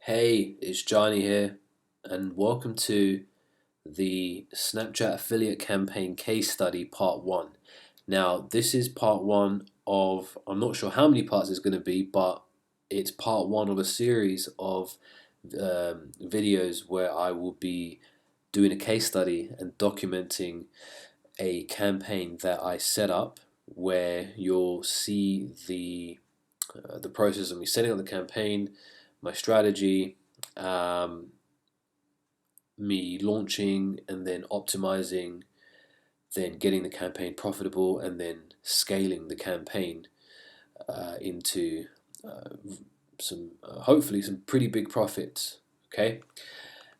Hey, it's Johnny here, and welcome to the Snapchat affiliate campaign case study part one. Now, this is part one of, I'm not sure how many parts it's going to be, but it's part one of a series of videos where I will be doing a case study and documenting a campaign that I set up, where you'll see the process of me setting up the campaign, my strategy, um, me launching and then optimizing, then getting the campaign profitable, and then scaling the campaign into some hopefully some pretty big profits. Okay,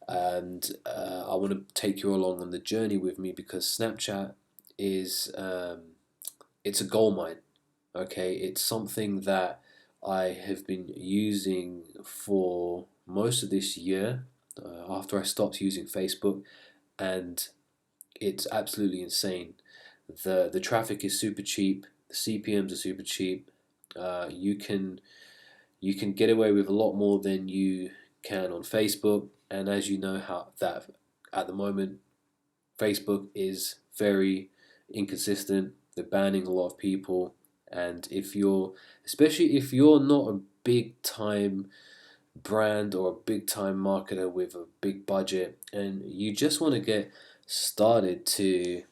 and I want to take you along on the journey with me because Snapchat is it's a gold mine. Okay, it's something that I have been using for most of this year after I stopped using Facebook, and it's absolutely insane. The traffic is super cheap. The CPMS are super cheap. You can get away with a lot more than you can on Facebook, and as you know how that at the moment Facebook is very inconsistent. They're banning a lot of people, and especially if you're not a big time brand or a big time marketer with a big budget, and you just want to get started to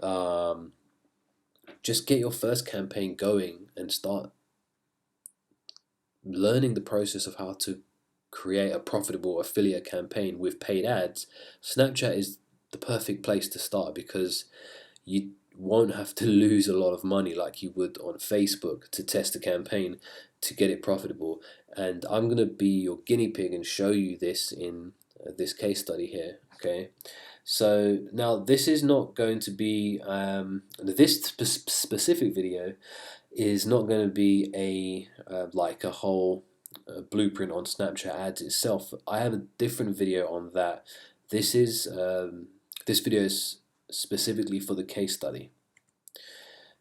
um, just get your first campaign going and start learning the process of how to create a profitable affiliate campaign with paid ads, Snapchat is the perfect place to start because you won't have to lose a lot of money like you would on Facebook to test a campaign to get it profitable. And I'm going to be your guinea pig and show you this in this case study here. Okay. So now this is not going to be this specific video is not going to be like a whole blueprint on Snapchat ads itself. I have a different video on that. This video is specifically for the case study.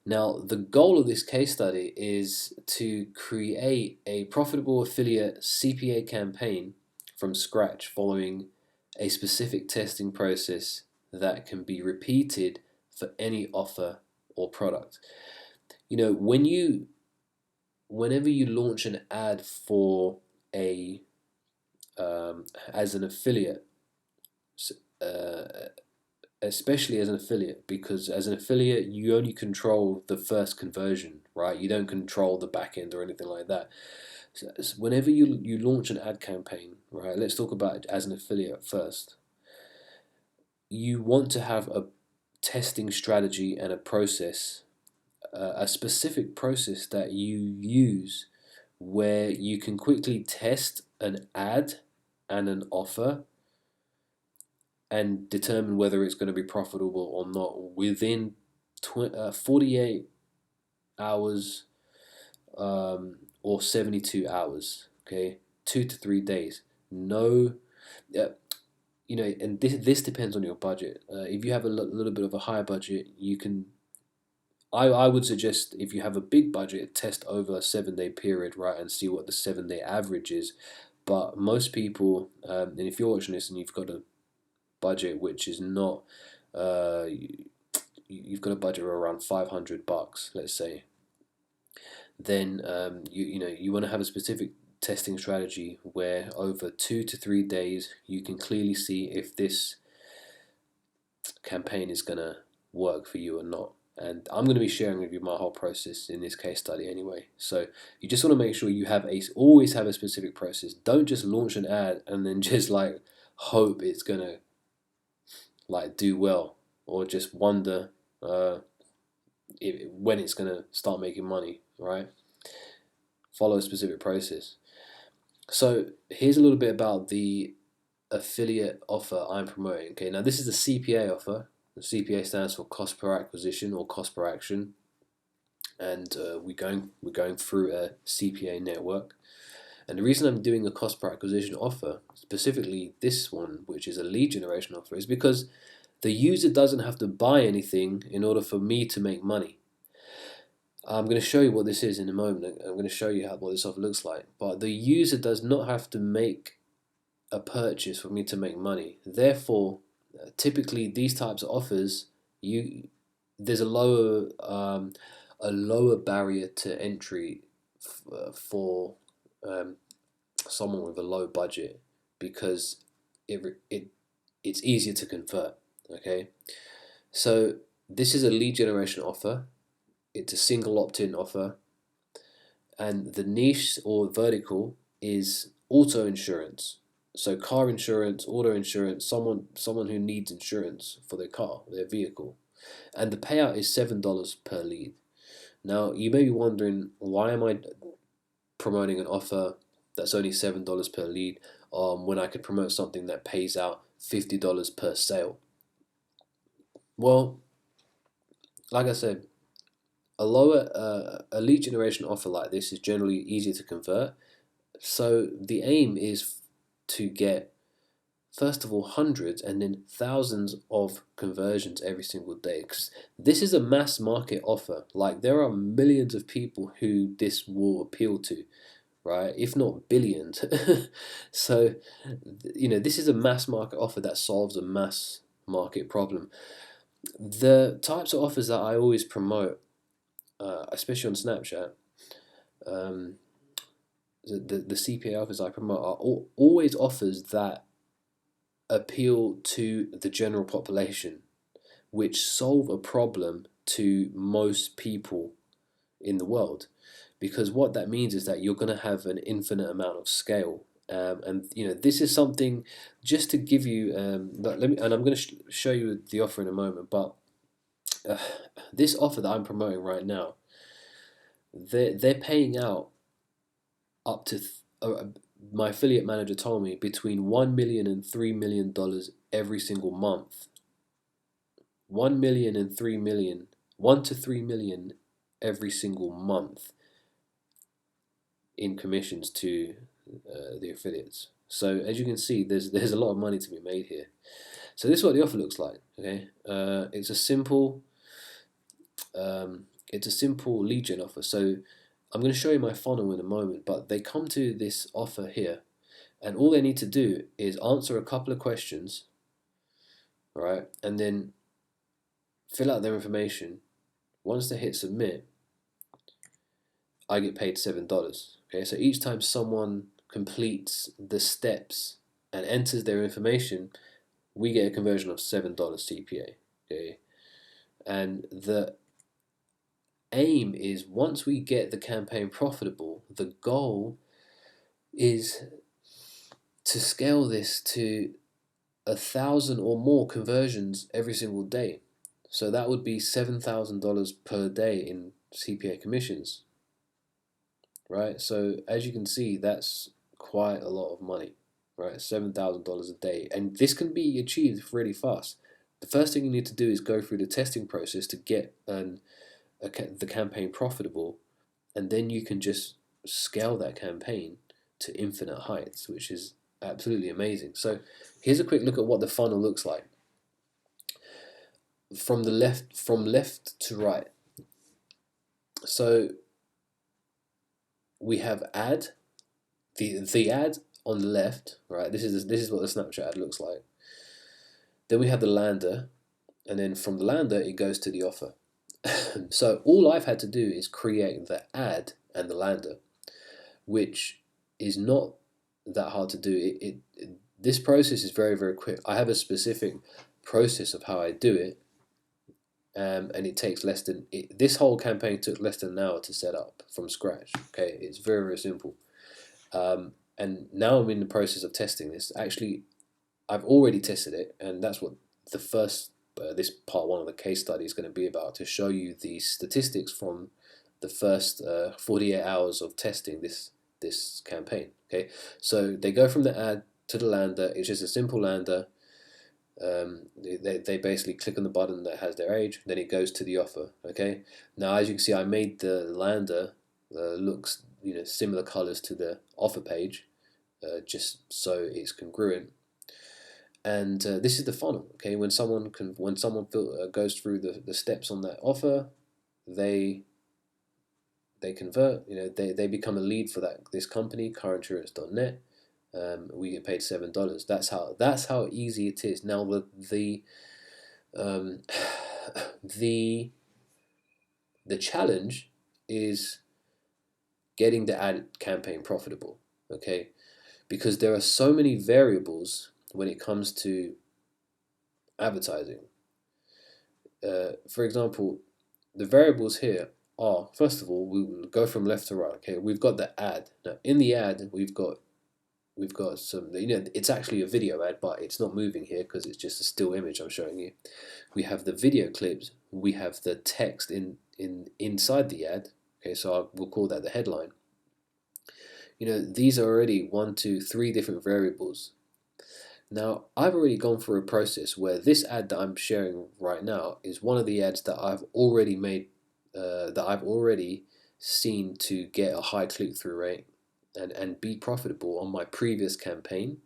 Now, the goal of this case study is to create a profitable affiliate CPA campaign from scratch following a specific testing process that can be repeated for any offer or product. You know, whenever you launch an ad for a as an affiliate, uh, especially as an affiliate, because as an affiliate you only control the first conversion, right? You don't control the back end or anything like that. So whenever you launch an ad campaign, right? Let's talk about it as an affiliate first. You want to have a testing strategy and a process, a specific process that you use where you can quickly test an ad and an offer and determine whether it's going to be profitable or not within 48 hours or 72 hours. Okay, 2 to 3 days. No, and this depends on your budget. If you have a little bit of a higher budget, you can. I would suggest if you have a big budget, test over a 7 day period, right, and see what the 7 day average is. But most people, and if you're watching this and you've got a budget which is not, you've got a budget of around $500, let's say, then you want to have a specific testing strategy where over 2 to 3 days you can clearly see if this campaign is going to work for you or not. And I'm going to be sharing with you my whole process in this case study anyway. So you just want to make sure you always have a specific process. Don't just launch an ad and then just like hope it's going to like do well, or just wonder when it's going to start making money, right? Follow a specific process. So here's a little bit about the affiliate offer I'm promoting. Okay, now this is the CPA offer. The CPA stands for cost per acquisition or cost per action, and we're going through a CPA network. And the reason I'm doing a cost per acquisition offer, specifically this one, which is a lead generation offer, is because the user doesn't have to buy anything in order for me to make money. I'm going to show you what this is in a moment. I'm going to show you what this offer looks like. But the user does not have to make a purchase for me to make money. Therefore, typically these types of offers, you there's a lower barrier to entry for um, someone with a low budget, because it it it's easier to convert. Okay, so this is a lead generation offer. It's a single opt-in offer, and the niche or vertical is auto insurance. So car insurance, auto insurance, someone who needs insurance for their car, their vehicle. And the payout is $7 per lead. Now you may be wondering, why am I promoting an offer that's only $7 per lead when I could promote something that pays out $50 per sale? Well, like I said, a lead generation offer like this is generally easier to convert. So the aim is to get, first of all, hundreds and then thousands of conversions every single day. Because this is a mass market offer. Like, there are millions of people who this will appeal to, right? If not billions. So, this is a mass market offer that solves a mass market problem. The types of offers that I always promote, especially on Snapchat, um, the CPA offers I promote are always offers that appeal to the general population, which solve a problem to most people in the world. Because what that means is that you're going to have an infinite amount of scale. And this is something, just to give you, and I'm going to show you the offer in a moment. But uh, this offer that I'm promoting right now, they're paying out up to my affiliate manager told me between $1 million and $3 million every single month. 1 million and 3 million, 1 to 3 million every single month in commissions to the affiliates. So as you can see, there's a lot of money to be made here. So this is what the offer looks like. Okay, it's a simple lead gen offer. So I'm going to show you my funnel in a moment, but they come to this offer here, and all they need to do is answer a couple of questions, right, and then fill out their information. Once they hit submit, I get paid $7. Okay, so each time someone completes the steps and enters their information, we get a conversion of $7 CPA. Okay, and the aim is, once we get the campaign profitable, the goal is to scale this to 1,000 or more conversions every single day. So that would be $7,000 per day in CPA commissions, right? So as you can see, that's quite a lot of money, right? $7,000 a day, and this can be achieved really fast. The first thing you need to do is go through the testing process to get the campaign profitable, and then you can just scale that campaign to infinite heights, which is absolutely amazing. So here's a quick look at what the funnel looks like from left to right. So we have ad, the ad on the left, right? This is what the Snapchat ad looks like. Then we have the lander, and then from the lander it goes to the offer. So all I've had to do is create the ad and the lander, which is not that hard to do. This process is very, very quick. I have a specific process of how I do it, and it takes less than this whole campaign took less than an hour to set up from scratch. Okay, it's very, very simple. And now I'm in the process of testing this. Actually, I've already tested it, and that's what the first this part one of the case study is going to be about, to show you the statistics from the first 48 hours of testing this campaign. Okay, so they go from the ad to the lander. It's just a simple lander. They basically click on the button that has their age, then it goes to the offer. Okay, now as you can see, I made the lander looks similar colors to the offer page, just so it's congruent. And this is the funnel. Okay, when someone goes through the steps on that offer, they convert. They become a lead for this company, carinsurance.net. we get paid $7. That's how easy it is. Now um, the the challenge is getting the ad campaign profitable. Okay, because there are so many variables when it comes to advertising. For example, the variables here are, first of all, we will go from left to right. Okay, we've got the ad. Now in the ad we've got some, it's actually a video ad, but it's not moving here because it's just a still image I'm showing you. We have the video clips, we have the text inside the ad. Okay, so we'll call that the headline. These are already 1, 2, 3 different variables. Now, I've already gone through a process where this ad that I'm sharing right now is one of the ads that I've already made, that I've already seen to get a high click-through rate and be profitable on my previous campaign.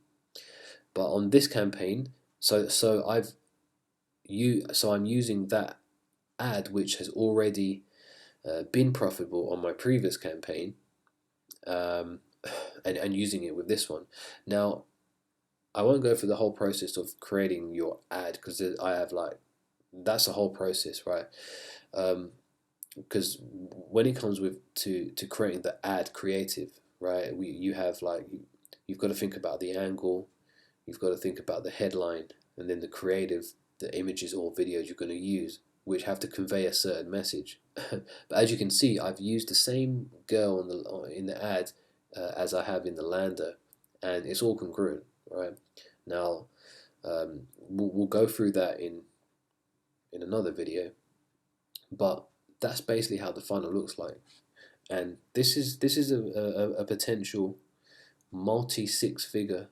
But on this campaign, so I'm using that ad which has already been profitable on my previous campaign, and using it with this one. Now, I won't go through the whole process of creating your ad because I have that's a whole process, right? Because when it comes to creating the ad creative, right? You have you've got to think about the angle, you've got to think about the headline, and then the creative, the images or videos you're going to use, which have to convey a certain message. But as you can see, I've used the same girl in the ad as I have in the lander, and it's all congruent, right? Now, we'll go through that in another video, but that's basically how the funnel looks like. And this is a potential multi six-figure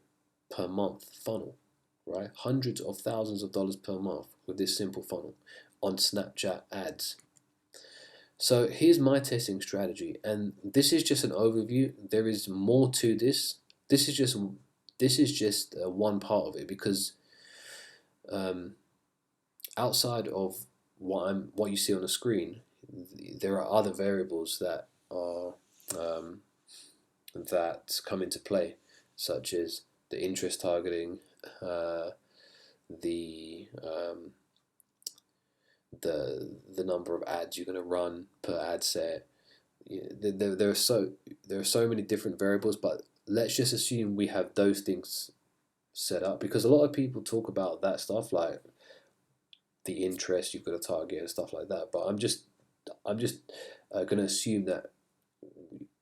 per month funnel, right? Hundreds of thousands of dollars per month with this simple funnel on Snapchat ads. So here's my testing strategy, and this is just an overview. There is more to this. This is just one part of it, because outside of what you see on the screen, there are other variables that are that come into play, such as the interest targeting, the the number of ads you're going to run per ad set. There are so many different variables, but let's just assume we have those things set up, because a lot of people talk about that stuff, like the interest you've got to target and stuff like that. But I'm just going to assume that,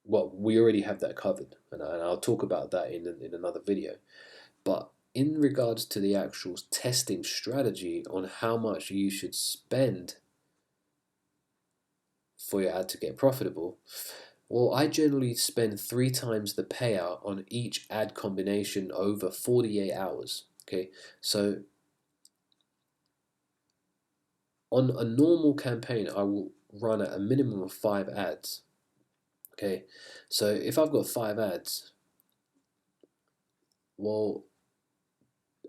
well, we already have that covered, and I'll talk about that in another video. But in regards to the actual testing strategy on how much you should spend for your ad to get profitable, well, I generally spend 3 times the payout on each ad combination over 48 hours. Okay, so on a normal campaign, I will run at a minimum of 5 ads. Okay, so if I've got 5 ads, well,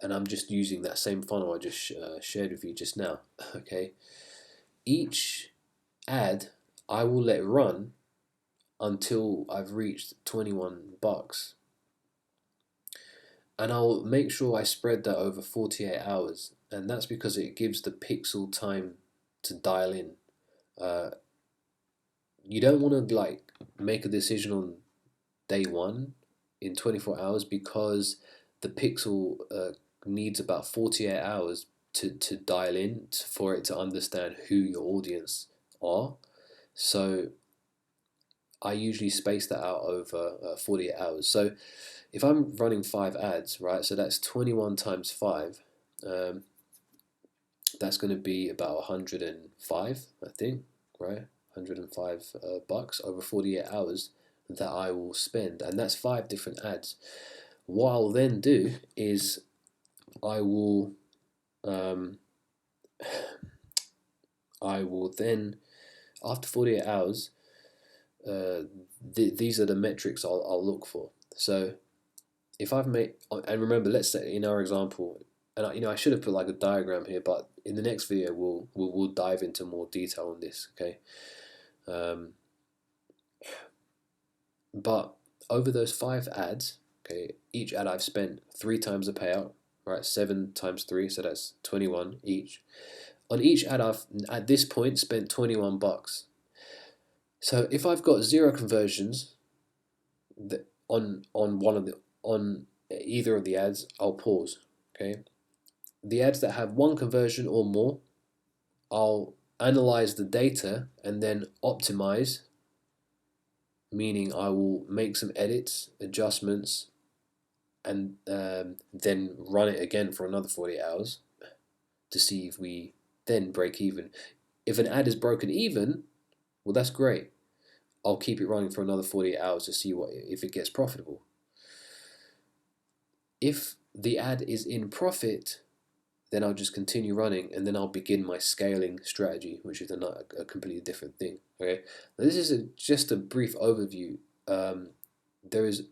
and I'm just using that same funnel I just shared with you just now. Okay, each ad I will let run until I've reached $21, and I'll make sure I spread that over 48 hours, and that's because it gives the pixel time to dial in. You don't want to make a decision on day one in 24 hours, because the pixel needs about 48 hours to dial in for it to understand who your audience are. So I usually space that out over 48 hours. So if I'm running 5 ads, right, so that's 21 times 5, that's going to be about 105, I think, right? 105 bucks over 48 hours that I will spend, and that's 5 different ads. What I'll then do is I will then, after 48 hours, these are the metrics I'll look for. So if I've made, and remember, let's say in our example, and I should have put like a diagram here, but in the next video we'll dive into more detail on this. Okay, but over those 5 ads, Okay, each ad I've spent 3 times the payout, right? 7 times 3, so that's 21 each. On each ad I've at this point spent 21 bucks. So if I've got 0 conversions on either of the ads, I'll pause. Okay, the ads that have 1 conversion or more, I'll analyze the data and then optimize, meaning I will make some edits, adjustments, and then run it again for another 48 hours to see if we then break even. If an ad is broken even, well, that's great. I'll keep it running for another 48 hours to see if it gets profitable. If the ad is in profit, then I'll just continue running, and then I'll begin my scaling strategy, which is a completely different thing. Okay, now, this is just a brief overview. There's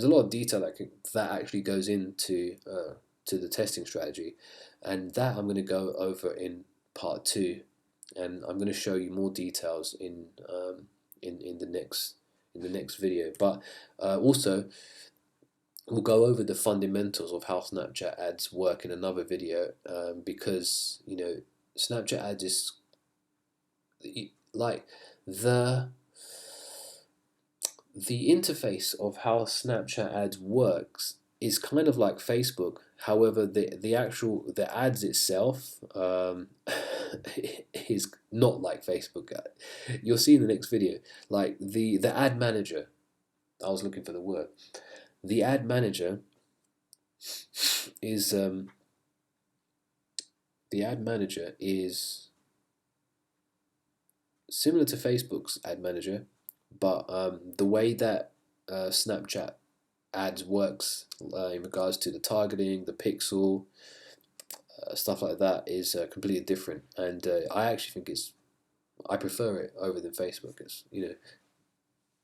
a lot of detail that actually goes into to the testing strategy, and that I'm going to go over in part 2, and I'm going to show you more details in the next video. But also, we'll go over the fundamentals of how Snapchat ads work in another video, because Snapchat ads is like the interface of how Snapchat ads works is kind of like Facebook. However, the ads itself is not like Facebook. You'll see in the next video. Like the ad manager. I was looking for the word. The ad manager is similar to Facebook's ad manager, but the way that Snapchat ads works in regards to the targeting, the pixel, stuff like that is completely different, and I actually think I prefer it over than Facebook. It's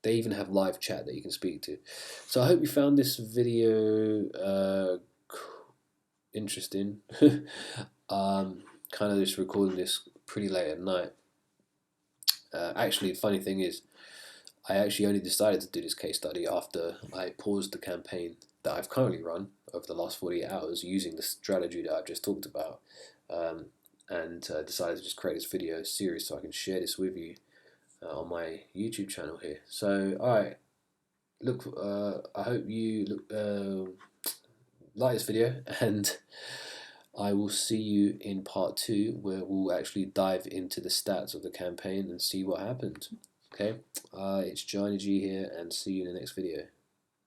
they even have live chat that you can speak to. So I hope you found this video interesting. Kind of just recording this pretty late at night. Actually, the funny thing is, I actually only decided to do this case study after I paused the campaign that I've currently run over the last 48 hours using the strategy that I've just talked about, and decided to just create this video series so I can share this with you on my YouTube channel here. So, alright, look, I hope you like this video, and I will see you in part 2, where we'll actually dive into the stats of the campaign and see what happened. Okay, it's Johnny G here, and see you in the next video.